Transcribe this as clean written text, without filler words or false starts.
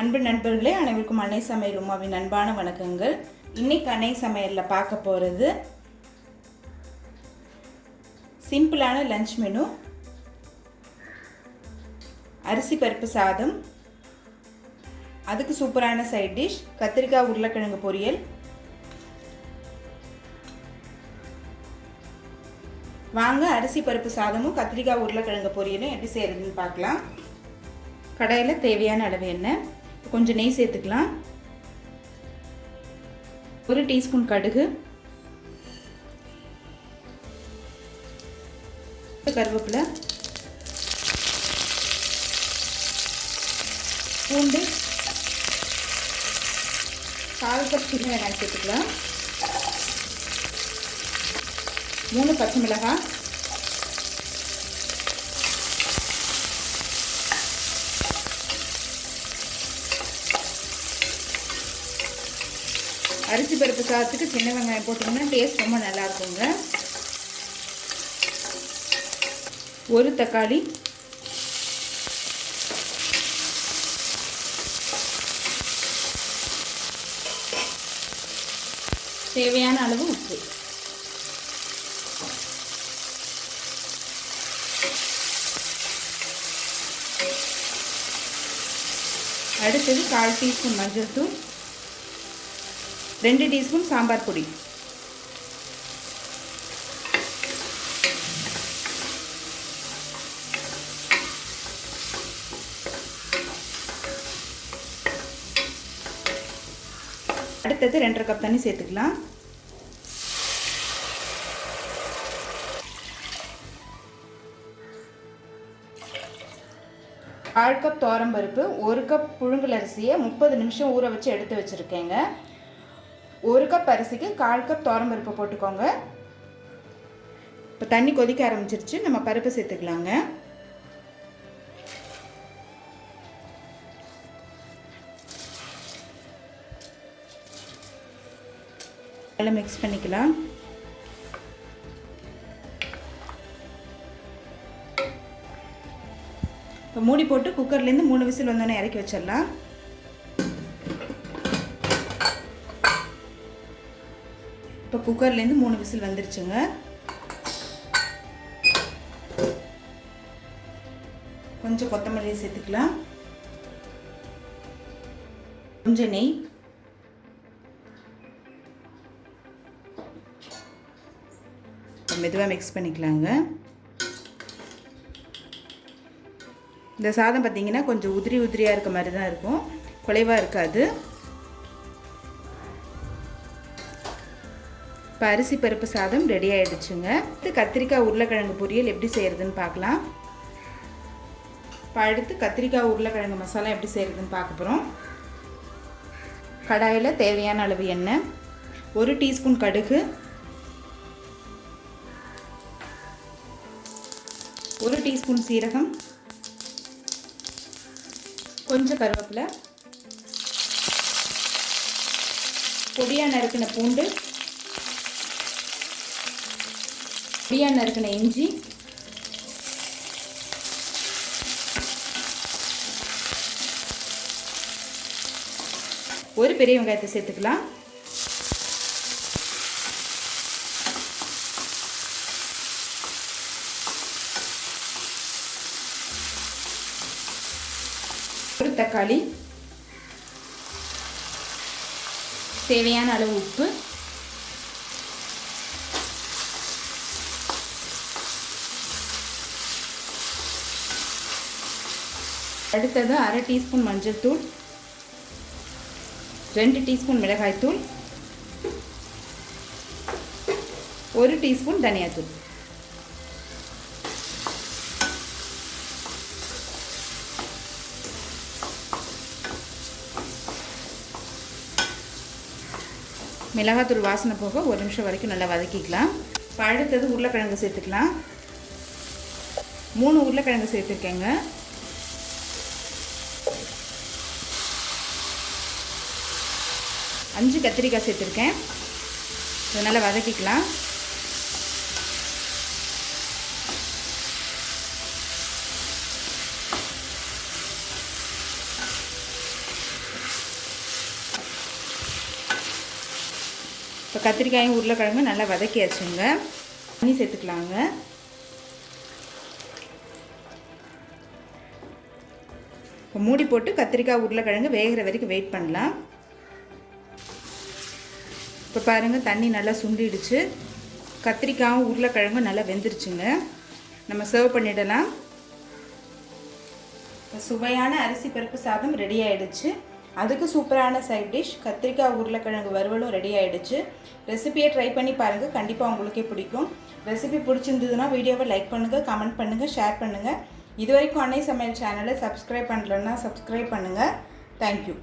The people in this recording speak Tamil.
அன்பு நண்பர்களே, அனைவருக்கும் அன்னை சமையல் உமாவின் அன்பான வணக்கங்கள். இன்னைக்கு அன்னை சமையலில் பார்க்க போகிறது சிம்பிளான லஞ்ச் மெனு. அரிசி பருப்பு சாதம், அதுக்கு சூப்பரான சைட் டிஷ் கத்திரிக்காய் உருளைக்கிழங்கு பொரியல். வாங்க அரிசி பருப்பு சாதமும் கத்திரிக்காய் உருளைக்கிழங்கு பொரியலும் எப்படி செய்கிறதுன்னு பார்க்கலாம். கடாயில் தேவையான அளவு எண்ணெய், கொஞ்சம் நெய் சேர்த்துக்கலாம். 1 டீஸ்பூன் கடுகு, கருவேப்பிலை, பூண்டு, 1/4 கப் சின்ன வெங்காயம் சேர்த்துக்கலாம். 3 பச்சை மிளகாய், அரிசி பருப்பு சாதத்துக்கு சின்ன வெங்காயம் போட்டிங்கன்னா டேஸ்ட் ரொம்ப நல்லா இருக்குங்க. 1 தக்காளி, தேவையான அளவு உப்பு, அடுத்தது 1/4 டீஸ்பூன் மஞ்சள் தூள், 2 டீஸ்பூன் சாம்பார் பொடி, அடுத்தது 2.5 கப் தண்ணி சேர்த்துக்கலாம். கால் கப் துவரம்பருப்பு, 1 கப் புழுங்கல் அரிசியை 30 நிமிஷம் ஊற வச்சு எடுத்து வச்சுருக்கேங்க. 1 கப் அரிசிக்கு 1/4 கப் துவரம்பருப்பு போட்டுக்கோங்க. இப்போ தண்ணி கொதிக்க ஆரம்பிச்சிருச்சு, நம்ம பருப்பு சேர்த்துக்கலாங்க. நல்லா மிக்ஸ் பண்ணிக்கலாம். இப்போ மூடி போட்டு குக்கர்லேருந்து 3 விசில் வந்தோடனே இறக்கி வச்சிடலாம். இப்போ குக்கர்லேருந்து 3 விசில் வந்துருச்சுங்க. கொஞ்சம் கொத்தமல்லி சேர்த்துக்கலாம், கொஞ்சம் நெய், மெதுவாக மிக்ஸ் பண்ணிக்கலாங்க. இந்த சாதம் பார்த்திங்கன்னா கொஞ்சம் உதிரியாக இருக்க மாதிரி தான் இருக்கும், குலைவாக இருக்காது. இப்போ அரிசி பருப்பு சாதம் ரெடி ஆகிடுச்சுங்க. கத்திரிக்காய் உருளைக்கிழங்கு பொரியல் எப்படி செய்கிறதுன்னு பார்க்கலாம். இப்போ அடுத்து கத்திரிக்காய் உருளைக்கிழங்கு மசாலா எப்படி செய்கிறதுன்னு பார்க்க போகிறோம். கடாயில் தேவையான அளவு எண்ணெய், 1 டீஸ்பூன் கடுகு, 1 டீஸ்பூன் சீரகம், கொஞ்சம் கருவேப்பிலை, பொடியாக நறுக்கின பூண்டு, பொடியாக நறுக்கின இஞ்சி, ஒரு பெரிய வெங்காயத்தை சேர்த்துக்கலாம். ஒரு தக்காளி, தேவையான அளவு உப்பு, அடுத்தது 1/2 டீஸ்பூன் மஞ்சள் தூள், 2 டீஸ்பூன் மிளகாய் தூள், 1 டீஸ்பூன் தனியாத்தூள். மிளகாத்தூள் வாசனை போக 1 நிமிஷம் வரைக்கும் நல்லா வதக்கிக்கலாம். இப்போ அடுத்தது உருளைக்கிழங்கு சேர்த்துக்கலாம். 3 உருளைக்கிழங்கு சேர்த்துருக்கேங்க. அஞ்சு கத்திரிக்காய் சேர்த்துருக்கேன். இதை நல்லா வதக்கிக்கலாம். இப்போ கத்திரிக்காயும் உருளைக்கிழங்கும் நல்லா வதக்கியாச்சுங்க. தண்ணி சேர்த்துக்கலாங்க. இப்போ மூடி போட்டு கத்திரிக்காய் உருளைக்கிழங்கு வேகிற வரைக்கும் வெயிட் பண்ணலாம். இப்போ பாருங்கள், தண்ணி நல்லா சுண்டிடுச்சு. கத்திரிக்காயும் உருளைக்கிழங்கும் நல்லா வெந்துருச்சுங்க. நம்ம சர்வ் பண்ணிடலாம். சுவையான அரிசி பருப்பு சாதம் ரெடி ஆகிடுச்சு. அதுக்கு சூப்பரான சைட் டிஷ் கத்திரிக்காய் உருளைக்கிழங்கு வறுவலும் ரெடி ஆகிடுச்சு. ரெசிபியை ட்ரை பண்ணி பாருங்கள், கண்டிப்பாக உங்களுக்கே பிடிக்கும். ரெசிபி பிடிச்சிருந்ததுன்னா வீடியோவை லைக் பண்ணுங்கள், கமெண்ட் பண்ணுங்கள், ஷேர் பண்ணுங்கள். இது வரைக்கும் அன்னை சமையல் சேனலை சப்ஸ்கிரைப் பண்ணலன்னா சப்ஸ்கிரைப் பண்ணுங்கள். தேங்க்யூ.